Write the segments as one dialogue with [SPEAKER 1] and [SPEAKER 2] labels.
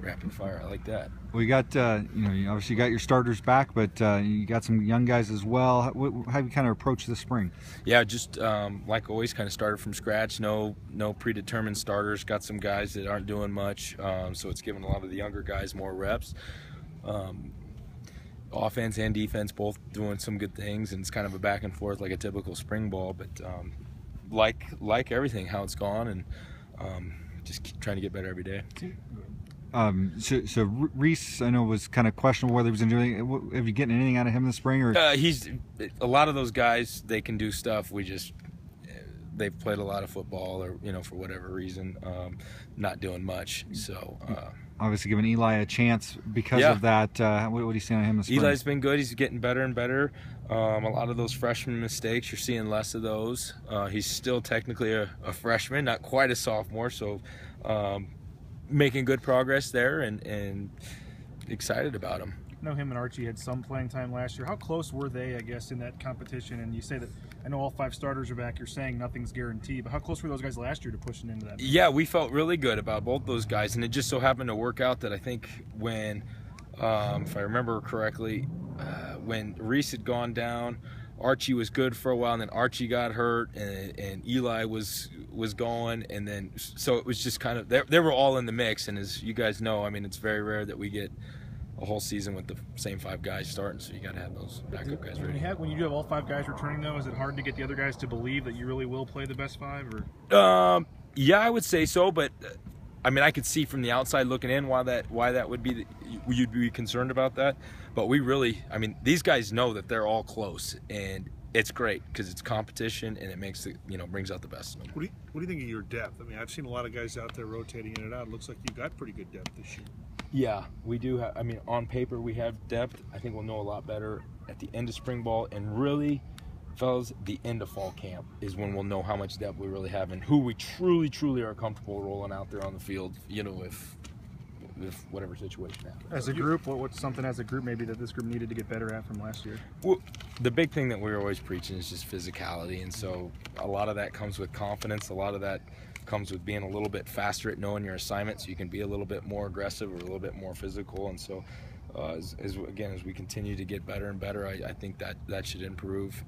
[SPEAKER 1] Rapid fire. I like that.
[SPEAKER 2] We got, you obviously got your starters back, but you got some young guys as well. How have you kind of approached the spring?
[SPEAKER 1] Yeah, just like always, kind of started from scratch. No predetermined starters. Got some guys that aren't doing much, so it's given a lot of the younger guys more reps. Offense and defense both doing some good things, and it's kind of a back and forth like a typical spring ball. But like everything, how it's gone, and just keep trying to get better every day.
[SPEAKER 2] So Reese, I know, was kind of questionable whether he was going to do anything. Have you getting anything out of him this spring? Or
[SPEAKER 1] he's a lot of those guys. They can do stuff. They've played a lot of football, or for whatever reason, not doing much. So
[SPEAKER 2] obviously giving Eli a chance because of that. What do you see on him this spring?
[SPEAKER 1] Eli's been good. He's getting better and better. A lot of those freshman mistakes, you're seeing less of those. He's still technically a freshman, not quite a sophomore. So. Making good progress there, and excited about him.
[SPEAKER 3] I know him and Archie had some playing time last year. How close were they, I guess, in that competition? And you say that, I know all 5 starters are back. You're saying nothing's guaranteed, but how close were those guys last year to pushing into that?
[SPEAKER 1] Yeah, we felt really good about both those guys, and it just so happened to work out that I think when, if I remember correctly, when Reese had gone down, Archie was good for a while, and then Archie got hurt, and Eli was going, and then so it was just kind of they were all in the mix. And as you guys know, I mean, it's very rare that we get a whole season with the same 5 guys starting, so you got to have those backup guys ready.
[SPEAKER 3] When you do have all 5 guys returning, though, is it hard to get the other guys to believe that you really will play the best 5? Or
[SPEAKER 1] yeah, I would say so, but I mean, I could see from the outside looking in why that would be you'd be concerned about that. But we really, I mean, these guys know that they're all close, and it's great because it's competition, and it makes it, brings out the best in them.
[SPEAKER 4] What do you think of your depth? I mean, I've seen a lot of guys out there rotating in and out. It looks like you've got pretty good depth this year.
[SPEAKER 1] Yeah, we do have. I mean, on paper we have depth. I think we'll know a lot better at the end of spring ball, and really, fellas, the end of fall camp is when we'll know how much depth we really have and who we truly are comfortable rolling out there on the field. If whatever situation happens.
[SPEAKER 3] As a group, what's something as a group maybe that this group needed to get better at from last year?
[SPEAKER 1] Well, the big thing that we're always preaching is just physicality, and so a lot of that comes with confidence. A lot of that comes with being a little bit faster at knowing your assignment, so you can be a little bit more aggressive or a little bit more physical. And so, as we continue to get better and better, I think that should improve.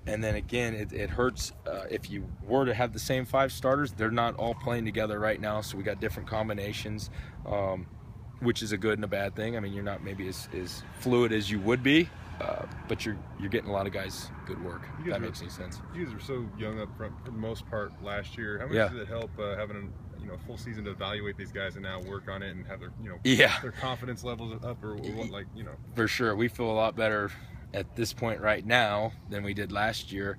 [SPEAKER 1] And then again, it hurts if you were to have the same 5 starters. They're not all playing together right now, so we got different combinations, which is a good and a bad thing. I mean, you're not maybe as fluid as you would be, but you're getting a lot of guys good work. If that makes any sense.
[SPEAKER 5] You guys were so young up front for the most part last year. How much did it help having a full season to evaluate these guys and now work on it and have their their confidence levels up, or what,
[SPEAKER 1] For sure, we feel a lot better at this point right now than we did last year,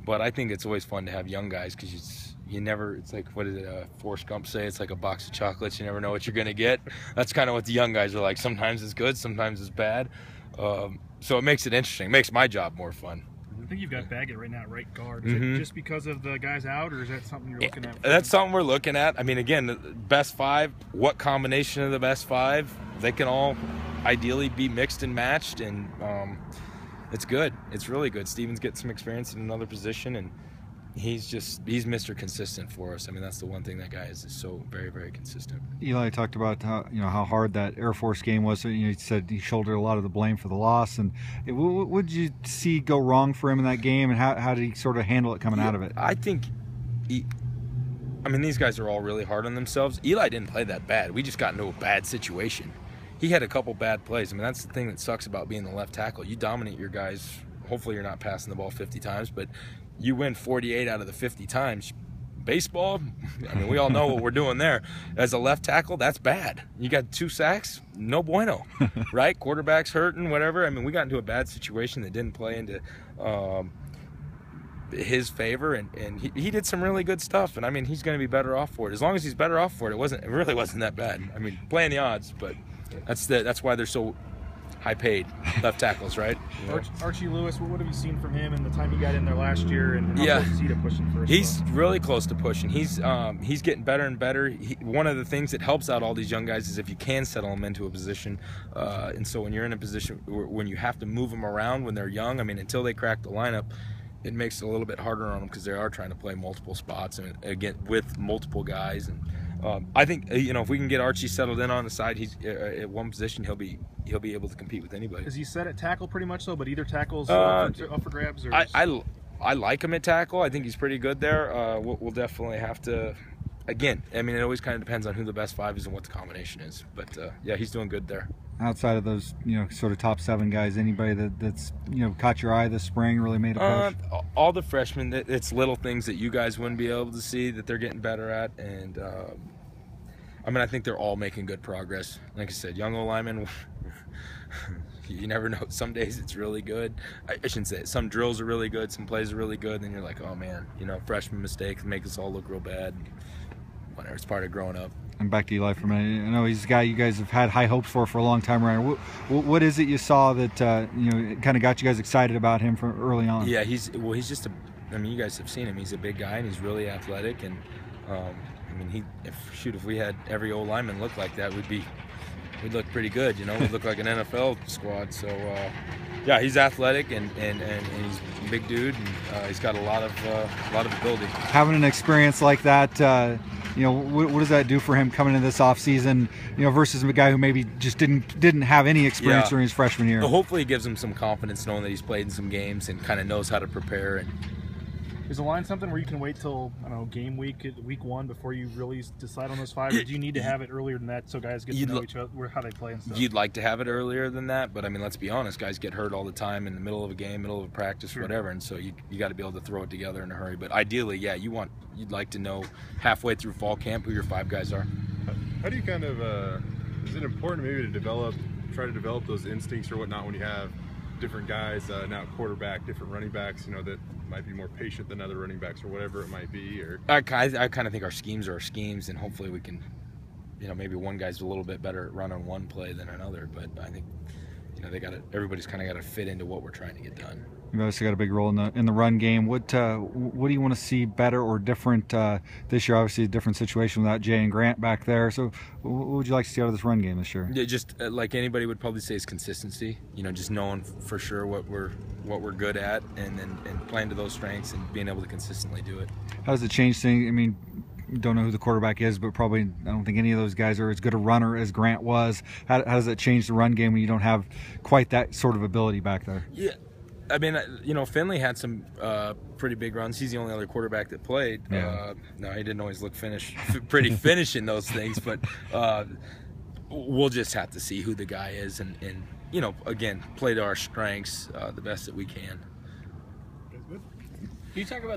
[SPEAKER 1] but I think it's always fun to have young guys because you never, it's like, what did Forrest Gump say? It's like a box of chocolates. You never know what you're going to get. That's kind of what the young guys are like. Sometimes it's good, sometimes it's bad. So it makes it interesting. It makes my job more fun.
[SPEAKER 3] I think you've got Baggett right now at right guard. Is it just because of the guys out, or is that something you're looking at?
[SPEAKER 1] That's something we're looking at. I mean, again, the best 5, what combination of the best 5? They can all ideally be mixed and matched, and it's good. It's really good. Steven's getting some experience in another position, and he's Mr. Consistent for us. I mean, that's the one thing that guy is so very, very consistent.
[SPEAKER 2] Eli talked about how hard that Air Force game was. He said he shouldered a lot of the blame for the loss. And what did you see go wrong for him in that game, and how did he sort of handle it coming out of it?
[SPEAKER 1] I think these guys are all really hard on themselves. Eli didn't play that bad. We just got into a bad situation. He had a couple bad plays. I mean, that's the thing that sucks about being the left tackle. You dominate your guys. Hopefully you're not passing the ball 50 times, but you win 48 out of the 50 times. Baseball, I mean, we all know what we're doing there. As a left tackle, that's bad. You got 2 sacks, no bueno, right? Quarterback's hurting, whatever. I mean, we got into a bad situation that didn't play into his favor, and he did some really good stuff. And I mean, he's going to be better off for it. As long as he's better off for it, it really wasn't that bad. I mean, playing the odds, but that's why they're so high paid left tackles, right?
[SPEAKER 3] Archie Lewis, what have you seen from him in the time he got in there last year, and how close is he to pushing first?
[SPEAKER 1] He's really close to pushing. He's getting better and better. One of the things that helps out all these young guys is if you can settle them into a position, and so when you're in a position when you have to move them around when they're young, I mean, until they crack the lineup, it makes it a little bit harder on them because they are trying to play multiple spots and again with multiple guys. And I think if we can get Archie settled in on the side, he's at one position, he'll be able to compete with anybody.
[SPEAKER 3] Is he set at tackle pretty much though? But either tackle's up for grabs. Or
[SPEAKER 1] I like him at tackle. I think he's pretty good there. We'll definitely have to. Again, I mean, it always kind of depends on who the best 5 is and what the combination is. But yeah, he's doing good there.
[SPEAKER 2] Outside of those, sort of top 7 guys, anybody that's caught your eye this spring, really made a push?
[SPEAKER 1] All the freshmen. It's little things that you guys wouldn't be able to see that they're getting better at, and I mean, I think they're all making good progress. Like I said, young O-linemen. You never know. Some days it's really good. I shouldn't say it. Some drills are really good. Some plays are really good. Then you're like, oh man, freshman mistakes make us all look real bad. Whatever, it's part of growing up.
[SPEAKER 2] And back to Eli for a minute. I know he's a guy you guys have had high hopes for a long time around. What is it you saw that kind of got you guys excited about him from early on?
[SPEAKER 1] Yeah, he's just I mean, you guys have seen him. He's a big guy and he's really athletic. And I mean, if we had every old lineman look like that, we'd look pretty good. We'd look like an NFL squad. So yeah, he's athletic and he's a big dude, and he's got a lot of ability.
[SPEAKER 2] Having an experience like that. What does that do for him coming into this offseason, versus a guy who maybe just didn't have any experience during his freshman year?
[SPEAKER 1] Well, hopefully it gives him some confidence knowing that he's played in some games and kind of knows how to prepare. And
[SPEAKER 3] is the line something where you can wait till, I don't know, game week 1 before you really decide on those 5, or do you need to have it earlier than that so guys get to know each other, how they play and stuff?
[SPEAKER 1] You'd like to have it earlier than that, but I mean, let's be honest, guys get hurt all the time in the middle of a game, middle of a practice, or whatever, and so you got to be able to throw it together in a hurry. But ideally, yeah, you'd like to know halfway through fall camp who your 5 guys are.
[SPEAKER 5] How do you kind of is it important maybe to try to develop those instincts or whatnot when you have different guys, now quarterback, different running backs, that might be more patient than other running backs or whatever it might be? Or
[SPEAKER 1] I kind of think our schemes are our schemes, and hopefully we can, maybe one guy's a little bit better at running one play than another, but I think, everybody's kind of got to fit into what we're trying to get done.
[SPEAKER 2] You've obviously got a big role in the run game. What do you want to see better or different this year? Obviously, a different situation without Jay and Grant back there. So, what would you like to see out of this run game this year?
[SPEAKER 1] Yeah, just like anybody would probably say, is consistency. Just knowing for sure what we're good at, and playing to those strengths and being able to consistently do it.
[SPEAKER 2] How does it change things? I mean, don't know who the quarterback is, but probably I don't think any of those guys are as good a runner as Grant was. How does that change the run game when you don't have quite that sort of ability back there?
[SPEAKER 1] Yeah. I mean, Finley had some pretty big runs. He's the only other quarterback that played.
[SPEAKER 2] Yeah.
[SPEAKER 1] No, he didn't always look pretty finishing those things, but we'll just have to see who the guy is and again, play to our strengths the best that we can.
[SPEAKER 3] Can you talk about